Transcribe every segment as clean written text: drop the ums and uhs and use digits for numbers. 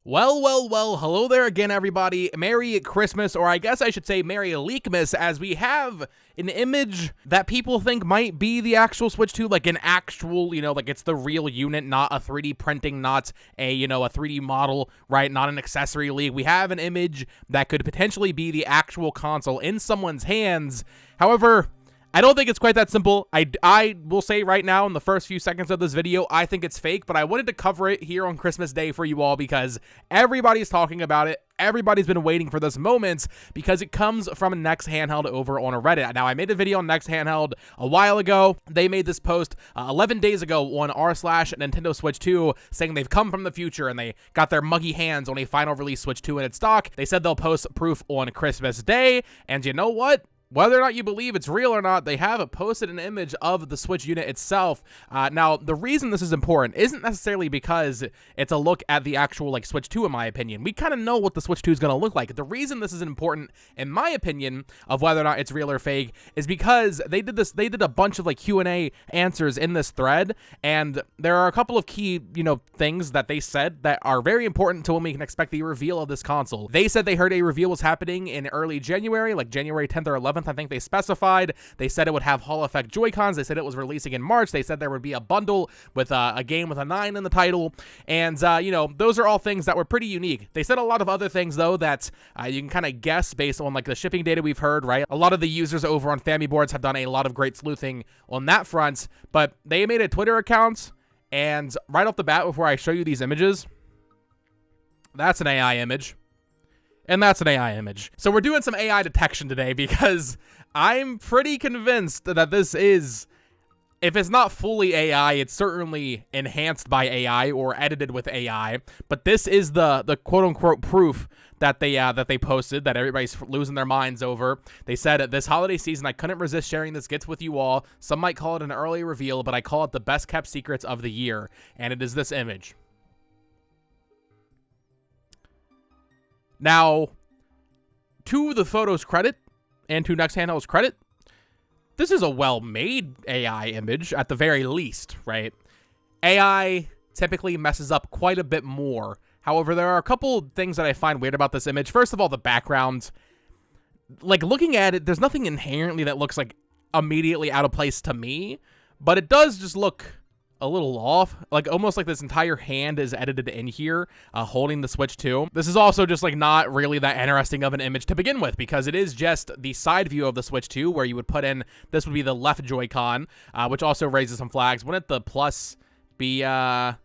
Well, hello there again, everybody. Merry Christmas, or I guess I should say Merry Leakmas, as we have an image that people think might be the actual Switch 2, like an actual, like it's the real unit, not a 3D printing, not a 3D model, right? Not an accessory leak. We have an image that could potentially be the actual console in someone's hands. However, I don't think it's quite that simple. I will say right now in the first few seconds of this video, I think it's fake, but I wanted to cover it here on Christmas Day for you all because everybody's talking about it. Everybody's been waiting for this moment because it comes from NextHandheld over on Reddit. Now, I made a video on NextHandheld a while ago. They made this post 11 days ago on r/Nintendo Switch 2 saying they've come from the future and they got their muggy hands on a final release Switch 2 in its stock. They said they'll post proof on Christmas Day, and you know what? Whether or not you believe it's real or not, they have posted an image of the Switch unit itself. Now, the reason this is important isn't necessarily because it's a look at the actual Switch 2, in my opinion. We kind of know what the Switch 2 is going to look like. The reason this is important, in my opinion, of whether or not it's real or fake, is because they did a bunch of Q&A answers in this thread, and there are a couple of key, things that they said that are very important to when we can expect the reveal of this console. They said they heard a reveal was happening in early January, like January 10th or 11th. I think they specified. They said it would have Hall Effect Joy-Cons. They said it was releasing in March. They said there would be a bundle with a game with a 9 in the title. And, those are all things that were pretty unique. They said a lot of other things, though, that you can kind of guess based on, the shipping data we've heard, right? A lot of the users over on Family Boards have done a lot of great sleuthing on that front. But they made a Twitter account, and right off the bat, before I show you these images, that's an AI image. And that's an AI image. So we're doing some AI detection today because I'm pretty convinced that this is, if it's not fully AI, it's certainly enhanced by AI or edited with AI. But this is the quote-unquote proof that they posted that everybody's losing their minds over. They said, this holiday season, I couldn't resist sharing this gifts with you all. Some might call it an early reveal, but I call it the best kept secrets of the year. And it is this image. Now, to the photo's credit, and to NextHandheld's credit, this is a well-made AI image, at the very least, right? AI typically messes up quite a bit more. However, there are a couple things that I find weird about this image. First of all, the background. Looking at it, there's nothing inherently that looks, immediately out of place to me, but it does just look a little off, almost like this entire hand is edited in here, holding the Switch 2. This is also just not really that interesting of an image to begin with, because it is just the side view of the Switch 2 where you would put in, this would be the left Joy-Con, which also raises some flags. Wouldn't the plus be on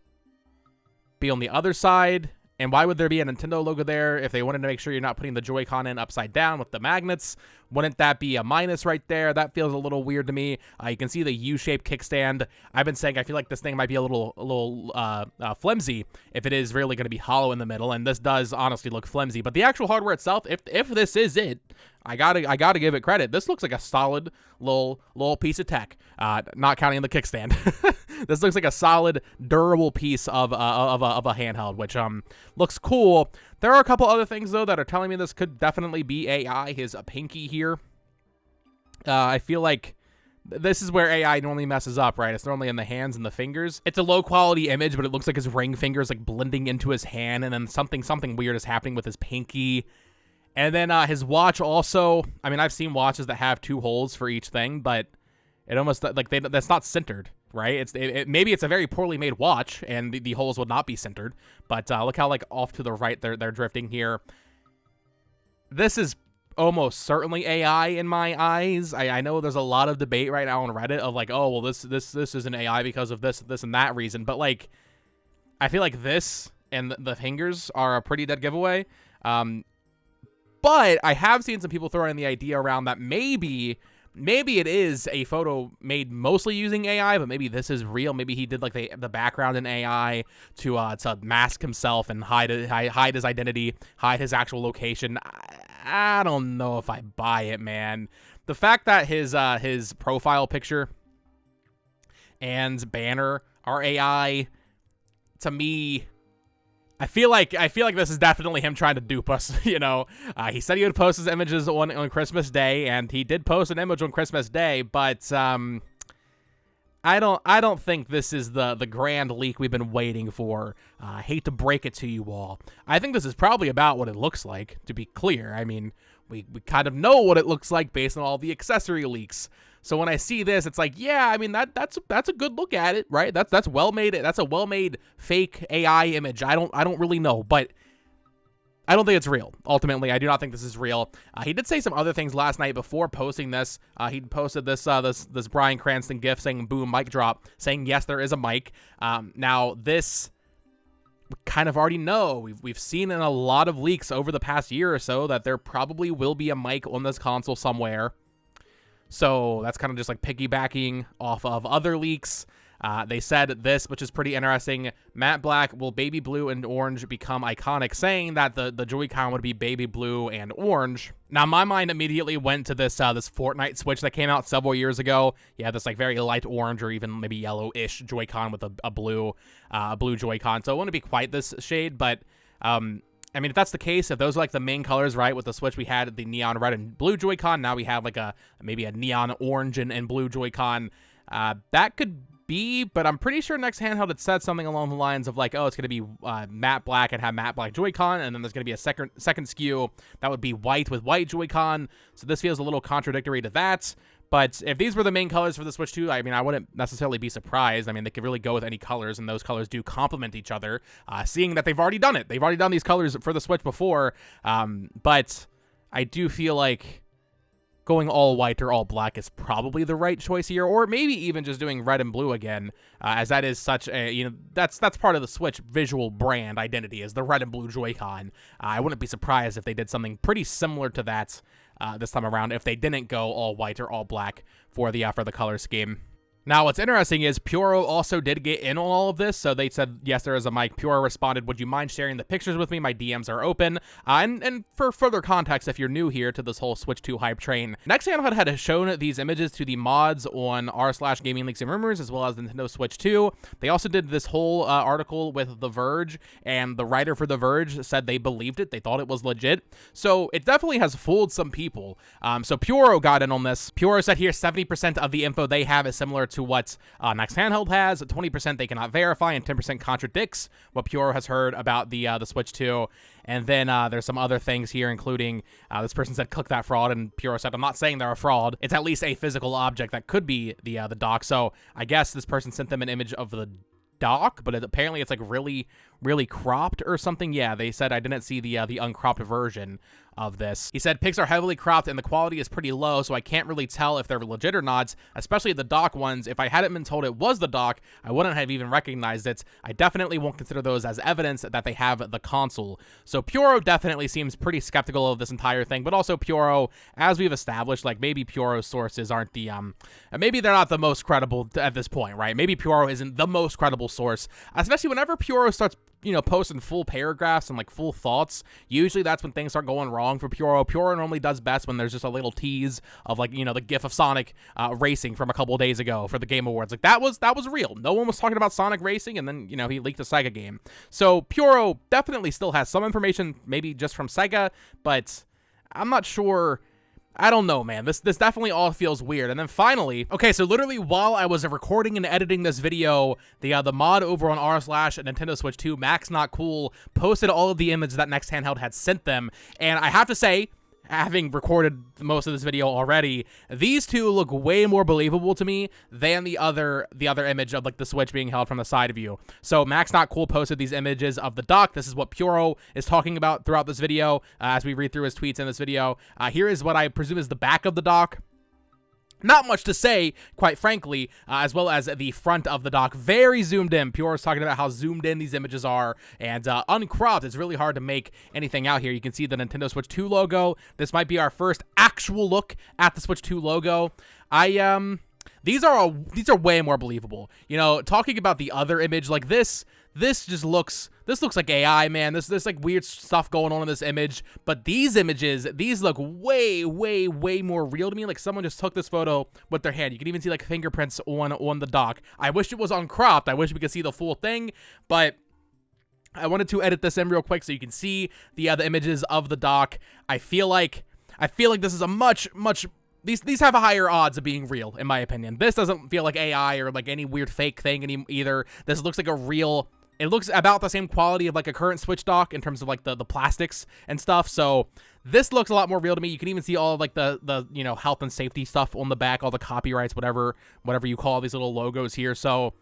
the other side? And why would there be a Nintendo logo there if they wanted to make sure you're not putting the Joy-Con in upside down with the magnets? Wouldn't that be a minus right there? That feels a little weird to me. You can see the U-shaped kickstand. I've been saying I feel like this thing might be a little flimsy if it is really going to be hollow in the middle, and this does honestly look flimsy. But the actual hardware itself, if this is it, I gotta give it credit. This looks like a solid little piece of tech. Not counting the kickstand. This looks like a solid, durable piece of a handheld, which looks cool. There are a couple other things though that are telling me this could definitely be AI. His pinky here. I feel like this is where AI normally messes up, right? It's normally in the hands and the fingers. It's a low quality image, but it looks like his ring finger's blending into his hand, and then something weird is happening with his pinky. And then his watch also, I mean, I've seen watches that have 2 holes for each thing, but it almost, that's not centered, right? Maybe it's a very poorly made watch, and the holes would not be centered, but look how, off to the right they're drifting here. This is almost certainly AI in my eyes. I know there's a lot of debate right now on Reddit of, oh, well, this isn't AI because of this and that reason, but, I feel like this and the fingers are a pretty dead giveaway. But I have seen some people throw in the idea around that maybe it is a photo made mostly using AI, but maybe this is real. Maybe he did the background in AI to mask himself and hide his identity, hide his actual location. I don't know if I buy it, man. The fact that his profile picture and banner are AI, to me, I feel like this is definitely him trying to dupe us, He said he would post his images on Christmas Day, and he did post an image on Christmas Day, but I don't think this is the grand leak we've been waiting for. I hate to break it to you all. I think this is probably about what it looks like, to be clear. I mean, we kind of know what it looks like based on all the accessory leaks. So when I see this, it's like, yeah, I mean that's a good look at it, right? That's well made. That's a well made fake AI image. I don't really know, but I don't think it's real. Ultimately, I do not think this is real. He did say some other things last night before posting this. He posted this Bryan Cranston gif saying "boom, mic drop," saying yes, there is a mic. Now this we kind of already know. We've seen in a lot of leaks over the past year or so that there probably will be a mic on this console somewhere. So that's kind of just like piggybacking off of other leaks. They said this, which is pretty interesting. Matte black will baby blue and orange become iconic, saying that the Joy-Con would be baby blue and orange. Now, my mind immediately went to this this Fortnite Switch that came out several years ago. Yeah, this like very light orange or even maybe yellow-ish Joy-Con with a blue Joy-Con. So it wouldn't be quite this shade, but I mean, if that's the case, if those are like the main colors, right? With the Switch, we had the neon red and blue Joy-Con. Now we have like maybe a neon orange and blue Joy-Con. That could be, but I'm pretty sure NextHandheld had said something along the lines of like, oh, it's going to be matte black and have matte black Joy-Con, and then there's going to be a second SKU that would be white with white Joy-Con. So this feels a little contradictory to that. But if these were the main colors for the Switch 2, I mean, I wouldn't necessarily be surprised. I mean, they could really go with any colors, and those colors do complement each other, seeing that they've already done it. They've already done these colors for the Switch before, but I do feel like going all white or all black is probably the right choice here, or maybe even just doing red and blue again, as that is such a, that's part of the Switch visual brand identity, is the red and blue Joy-Con. I wouldn't be surprised if they did something pretty similar to that this time around, if they didn't go all white or all black for the color scheme. Now, what's interesting is Puro also did get in on all of this, so they said, yes, there is a mic. Puro responded, would you mind sharing the pictures with me? My DMs are open. And for further context, if you're new here to this whole Switch 2 hype train, NextHandheld had shown these images to the mods on r/Gaming Leaks and Rumors, as well as Nintendo Switch 2. They also did this whole article with The Verge, and the writer for The Verge said they believed it. They thought it was legit. So it definitely has fooled some people. So Puro got in on this. Puro said here 70% of the info they have is similar to what NextHandheld has. 20% they cannot verify, and 10% contradicts what Puro has heard about the Switch 2. And then there's some other things here, including this person said, click that fraud, and Puro said, I'm not saying they're a fraud. It's at least a physical object that could be the dock. So I guess this person sent them an image of the dock, but apparently it's like really, really cropped or something. Yeah, they said I didn't see the uncropped version of this. He said pics are heavily cropped and the quality is pretty low, so I can't really tell if they're legit or not, especially the dock ones. If I hadn't been told it was the dock, I wouldn't have even recognized it. I definitely won't consider those as evidence that they have the console. So Puro definitely seems pretty skeptical of this entire thing, but also Puro, as we've established, like maybe Puro's sources aren't the maybe they're not the most credible at this point, right? Maybe Puro isn't the most credible source, especially whenever Puro starts posting full paragraphs and like full thoughts. Usually that's when things start going wrong for Puro. Puro normally does best when there's just a little tease of like, the gif of Sonic racing from a couple days ago for the Game Awards. Like that was real. No one was talking about Sonic racing, and then, he leaked a Sega game. So Puro definitely still has some information, maybe just from Sega, but I'm not sure. I don't know, man. This definitely all feels weird. And then finally, okay, so literally while I was recording and editing this video, the mod over on r/Nintendo Switch 2, Max Not Cool, posted all of the images that NextHandheld had sent them. And I have to say, having recorded most of this video already, these two look way more believable to me than the other image of like the Switch being held from the side view. So Max Not Cool posted these images of the dock. This is what Puro is talking about throughout this video, as we read through his tweets in this video. Here is what I presume is the back of the dock. Not much to say, quite frankly, as well as the front of the dock. Very zoomed in. Pure is talking about how zoomed in these images are, and uncropped. It's really hard to make anything out here. You can see the Nintendo Switch 2 logo. This might be our first actual look at the Switch 2 logo. These are way more believable. Talking about the other image, like this looks like AI, man. There's like weird stuff going on in this image, but these images, these look way, way, way more real to me. Like someone just took this photo with their hand. You can even see like fingerprints on the dock. I wish it was uncropped. I wish we could see the full thing, but I wanted to edit this in real quick so you can see the images of the dock. I feel like this is a much these have a higher odds of being real, in my opinion. This doesn't feel like AI or like any weird fake thing either. This looks like a real... It looks about the same quality of like a current Switch dock in terms of like the plastics and stuff. So this looks a lot more real to me. You can even see all of like the you know, health and safety stuff on the back, all the copyrights, whatever you call these little logos here. So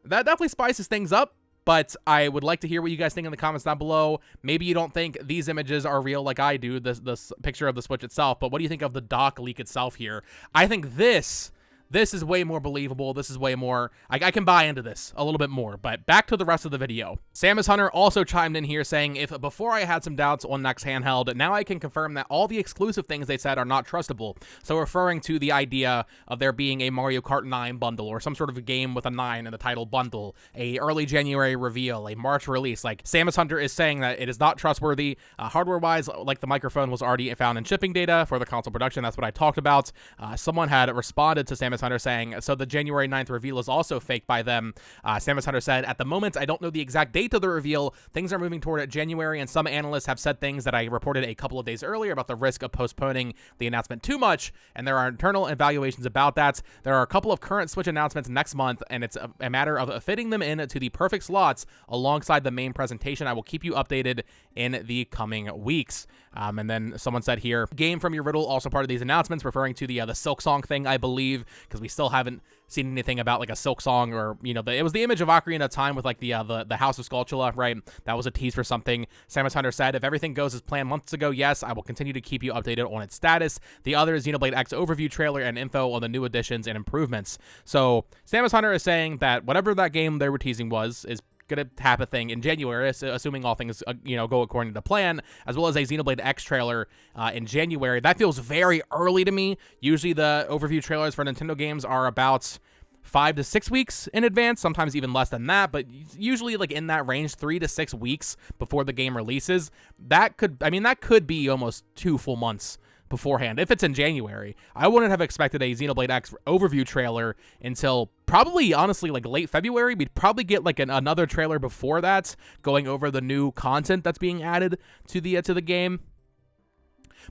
that definitely spices things up. But I would like to hear what you guys think in the comments down below. Maybe you don't think these images are real like I do, this picture of the Switch itself, but what do you think of the dock leak itself here? I think this is way more believable. This is way more... I can buy into this a little bit more, but back to the rest of the video. Samus Hunter also chimed in here saying, if before I had some doubts on Next Handheld, now I can confirm that all the exclusive things they said are not trustable. So referring to the idea of there being a Mario Kart 9 bundle or some sort of a game with a 9 in the title bundle, a early January reveal, a March release. Like, Samus Hunter is saying that it is not trustworthy. Hardware-wise, like the microphone was already found in shipping data for the console production. That's what I talked about. Someone had responded to Samus Hunter saying, so the January 9th reveal is also fake by them. Samus Hunter said, at the moment, I don't know the exact date of the reveal. Things are moving toward January, and some analysts have said things that I reported a couple of days earlier about the risk of postponing the announcement too much, and there are internal evaluations about that. There are a couple of current Switch announcements next month, and it's a matter of fitting them in to the perfect slots alongside the main presentation. I will keep you updated in the coming weeks. And then someone said here, game from your riddle, also part of these announcements, referring to the Silk Song thing, I believe, because we still haven't seen anything about like a Silk Song, or, you know, it was the image of Ocarina of Time with like the House of Skulltula, right? That was a tease for something. Samus Hunter said, if everything goes as planned months ago, yes, I will continue to keep you updated on its status. The other is Xenoblade X overview trailer and info on the new additions and improvements. So Samus Hunter is saying that whatever that game they were teasing is gonna happen thing in January, assuming all things you know, go according to plan, as well as a Xenoblade X trailer in January. That feels very early to me. Usually the overview trailers for Nintendo games are about 5 to 6 weeks in advance, sometimes even less than that, but usually like in that range, 3 to 6 weeks before the game releases. That could be almost 2 full months beforehand. If it's in January, I wouldn't have expected a Xenoblade X overview trailer until probably, honestly, like late February. We'd probably get like another trailer before that, going over the new content that's being added to the game.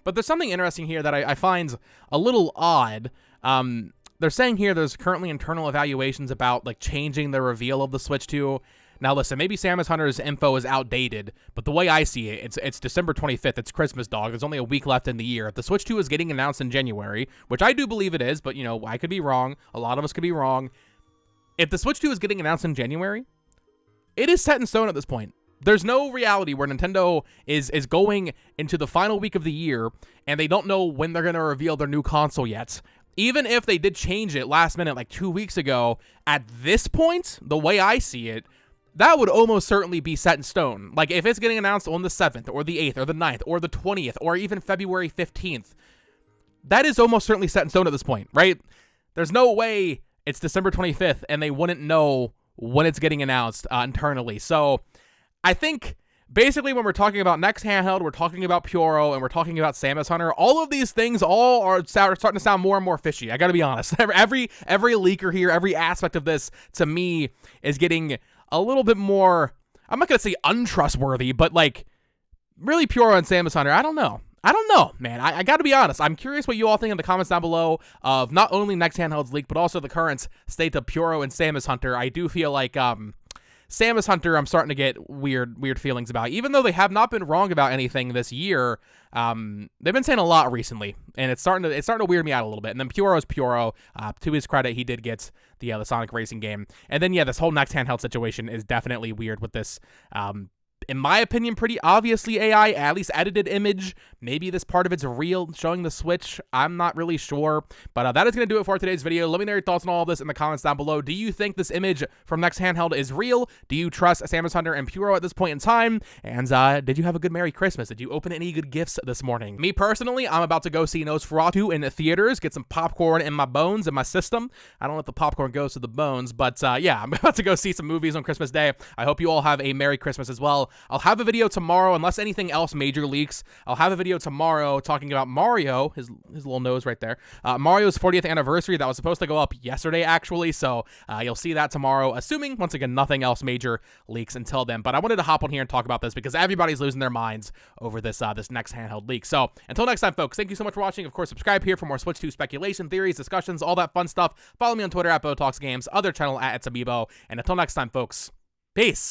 But there's something interesting here that I find a little odd. They're saying here there's currently internal evaluations about like changing the reveal of the Switch 2. Now, listen, maybe Samus Hunter's info is outdated, but the way I see it, it's December 25th. It's Christmas, dog. There's only a week left in the year. If the Switch 2 is getting announced in January, which I do believe it is, but, you know, I could be wrong. A lot of us could be wrong. If the Switch 2 is getting announced in January, it is set in stone at this point. There's no reality where Nintendo is going into the final week of the year, and they don't know when they're going to reveal their new console yet. Even if they did change it last minute, like 2 weeks ago, at this point, the way I see it, that would almost certainly be set in stone. Like, if it's getting announced on the 7th, or the 8th, or the 9th, or the 20th, or even February 15th, that is almost certainly set in stone at this point, right? There's no way it's December 25th, and they wouldn't know when it's getting announced internally. So, I think, basically, when we're talking about Next Handheld, we're talking about Pyoro, and we're talking about Samus Hunter, all of these things all are starting to sound more and more fishy. I gotta be honest. Every leaker here, every aspect of this, to me, is getting a little bit more, I'm not going to say untrustworthy, but like, really Pyoro and Samus Hunter, I don't know, man. I got to be honest. I'm curious what you all think in the comments down below of not only Next Handheld's leak, but also the current state of Pyoro and Samus Hunter. I do feel like Samus Hunter, I'm starting to get weird feelings about. Even though they have not been wrong about anything this year, they've been saying a lot recently, and it's starting to weird me out a little bit. And then Pyoro's Pyoro. To his credit, he did get the Sonic Racing game. And then, yeah, this whole Next Handheld situation is definitely weird with this, in my opinion, pretty obviously AI, at least edited image. Maybe this part of it's real, showing the Switch. I'm not really sure. But that is going to do it for today's video. Let me know your thoughts on all of this in the comments down below. Do you think this image from Next Handheld is real? Do you trust Samus Hunter and Pyoro at this point in time? And did you have a good Merry Christmas? Did you open any good gifts this morning? Me personally, I'm about to go see Nosferatu in the theaters, get some popcorn in my bones, in my system. I don't know if the popcorn goes to the bones, but yeah, I'm about to go see some movies on Christmas Day. I hope you all have a Merry Christmas as well. I'll have a video tomorrow, unless anything else major leaks. I'll have a video tomorrow talking about Mario, his little nose right there. Mario's 40th anniversary. That was supposed to go up yesterday, actually, so you'll see that tomorrow, assuming, once again, nothing else major leaks until then. But I wanted to hop on here and talk about this because everybody's losing their minds over this this next handheld leak. So until next time, folks, thank you so much for watching. Of course, subscribe here for more Switch 2 speculation, theories, discussions, all that fun stuff. Follow me on Twitter at BotoxGames, other channel at It's Amiibo. And until next time, folks, peace.